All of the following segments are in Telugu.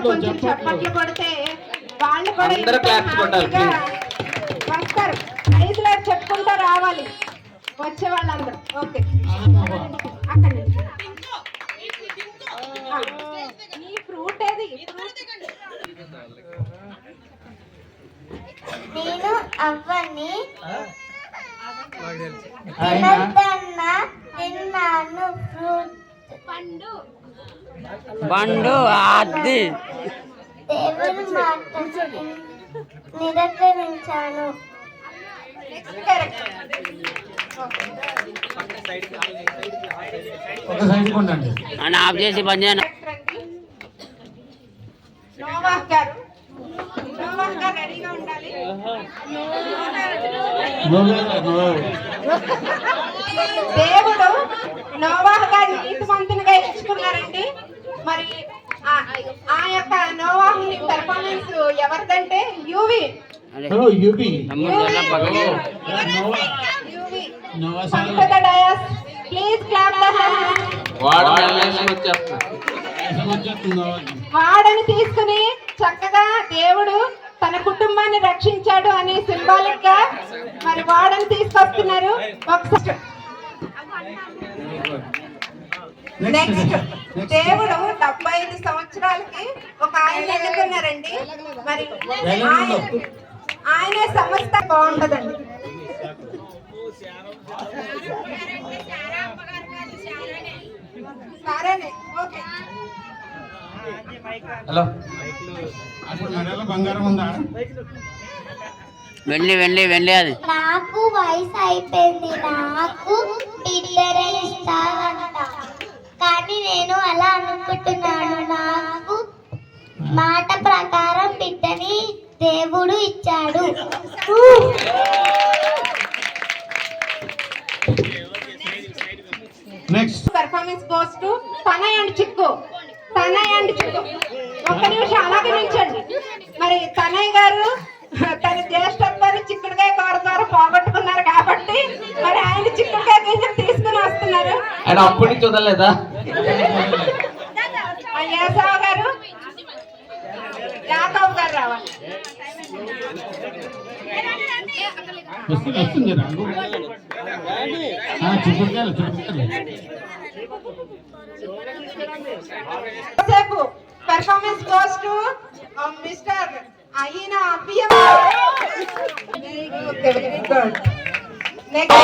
కొంచెం చప్పట్లు కొడితే వాళ్ళు కూడా వస్తారు. 5 లాక్ చెప్పుకుంటూ రావాలి వచ్చే వాళ్ళందరూ. ఓకే, అక్కడ ఈ ఫ్రూట్ ఏది? నేను అవ్వని తిన్నాను ఫ్రూట్ పండు అది దేవుని మాట నిరకరించాను. అని ఆఫ్ చేసి పని చేయను. నోవాహ్ గారు రెడీగా ఉండాలి. దేవుడు నోవాహ్ గారిని నీతిమంతునిగా ఎంచుకున్నారండి. మరి ఆ యొక్క నోవాహ్ పెర్ఫార్మెన్స్ ఎవరిదంటే Yuvi. Please clap the hands. వాడని తీసుకుని చక్కగా దేవుడు తన కుటుంబాన్ని రక్షించాడు అని సింబాలిక్ గా మరి వాడని తీసుకొస్తున్నారు. ఒకసారి నెక్స్ట్ దేవుడు 75 సంవత్సరాలకి ఒక ఆయన ఎన్నుకున్నారండి. మరి ఆయనే సమస్త బాగుంటదండి. సరేనే, ఓకే. హలో, బంగారం ఉందా? వెళ్ళి అది నాకు వయసు అయిపోయింది, నాకు పిల్లరే ఇస్తారంట. కానీ నేను అలా అనుకుంటున్నాను. నాకు మాట ప్రకారం బిడ్డని దేవుడు ఇచ్చాడు. Next performance goes to Tanay and చిక్కు. ఒక్క నిమిషం అలాగే నిల్చోండి. మరి తనయ్ గారు తన జ్యేష్ఠత్వాన్ని చిక్కుడుకాయ కూర ద్వారా పోగొట్టుకున్నారు కాబట్టి మరి ఆయన చిక్కుడుకాయ గింజలు తీసుకుని వస్తున్నారు. అప్పటి చూడలేదా? యాసవ్ గారు, యాకవ్ గారు రావాలి. పర్ఫార్మెన్స్ గోస్ టు మిస్టర్ అయినా పిఎం. Very good. నెక్స్ట్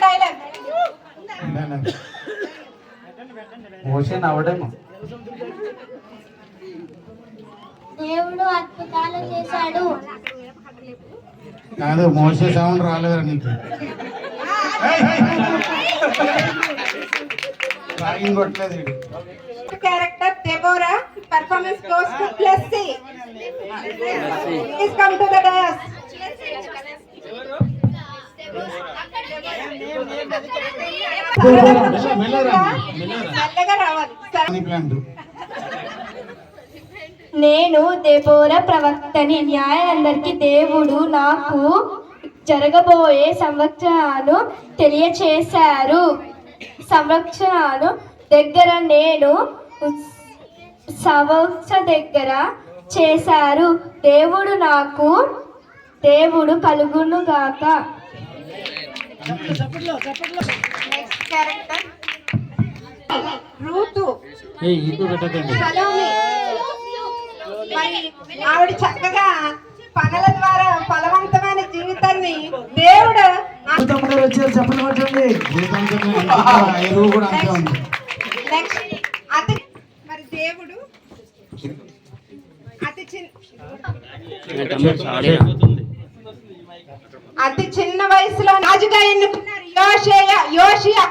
డైలాగ్ అవడేమో. దేవుడు అద్భుతాలు చేశాడు. కాదు, మోసే సౌండ్ రాలేదు నీకు. కొట్టలేదు. Character Deborah. Performance goes to ప్లస్సీ. Please come to the dais. నేను దెబోరా ప్రవక్తని. న్యాయాలందరికీ దేవుడు నాకు జరగబోయే సంవత్సరాలు తెలియచేశారు. సంవత్సరాలు దగ్గర నేను దగ్గర చేశారు. దేవుడు కలుగునుగాక. Next character Ruth. మరి ఆవిడ చక్కగా పనుల ద్వారా ఫలవంతమైన జీవితాన్ని దేవుడు. నెక్స్ట్ మరి దేవుడు అతి చిన్న వయసులో రాజుగా ఎన్నుకున్నారు యోషియా.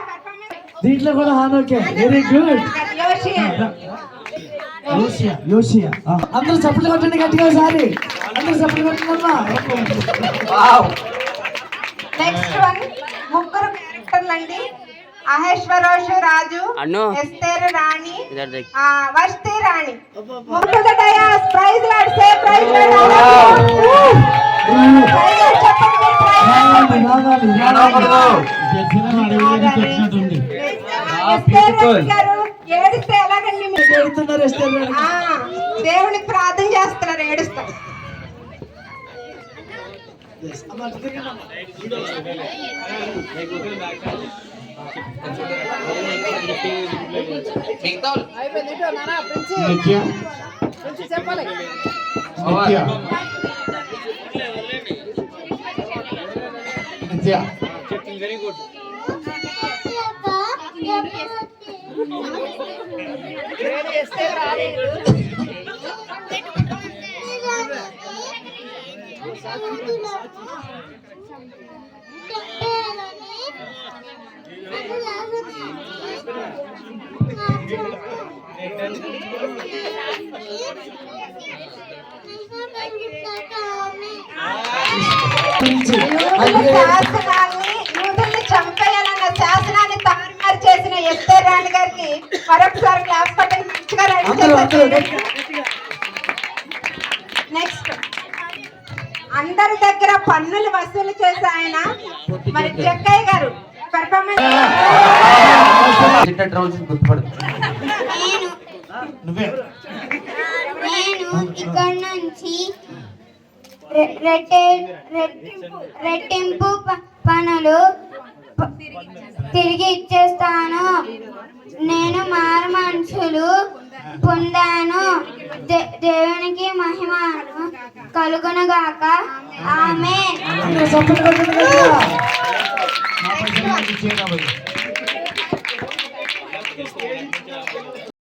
దీంట్లో కూడా ఓకే, వెరీ గుడ్. యోషియా అందరూ చప్పట్లు కొట్టండి గట్టిగా. ఒకసారి అందరూ చప్పట్లు కొట్టండి. నెక్స్ట్ వన్ ముగ్గురు క్యారెక్టర్లు అండి. అహేశ్వరోషు రాజు, ఎస్తేరు రాణి, వష్టి రాణి. ప్రైజ్ లార్డ్, సే ప్రైజ్ లార్డ్. చెప్పండి. రావాలి ఎస్తేర్ రాణి గారు ఏడిస్తే ఎలాగండి మీరు? ఏడుతున్నారు ఎస్టర్ రాణి. ఆ, దేవునికి ప్రార్థన చేస్తున్నారు ఏడుస్తారు. అమ్మ, అటు తిరగండి అమ్మ. నిత్య నిత్య యూదుల్ని చంపేయాలన్న శాసనాన్ని తారుమారు చేసిన ఎస్తేర్ రాణి గారికి మరొకసారి క్లాస్ పట్టని మంచిగా రెడీ చేశారు. నెక్స్ట్ అందరి దగ్గర పన్నులు వసూలు చేసే ఆయన మరి జక్కయ్య గారు పెర్ఫార్మెన్స్ నువ్వే నేను ఇక్కడ నుంచి రెట్టింపు పనులు తిరిగి ఇచ్చేస్తాను. నేను మారు మనుషులు పొందాను. దేవునికి మహిమను కలుగునుగాక. ఆమేన్. అందరూ చప్పట్లు కొట్టండి గట్టిగా. నా పైసలు నాకు ఇచ్చేయ్ కాబట్టి.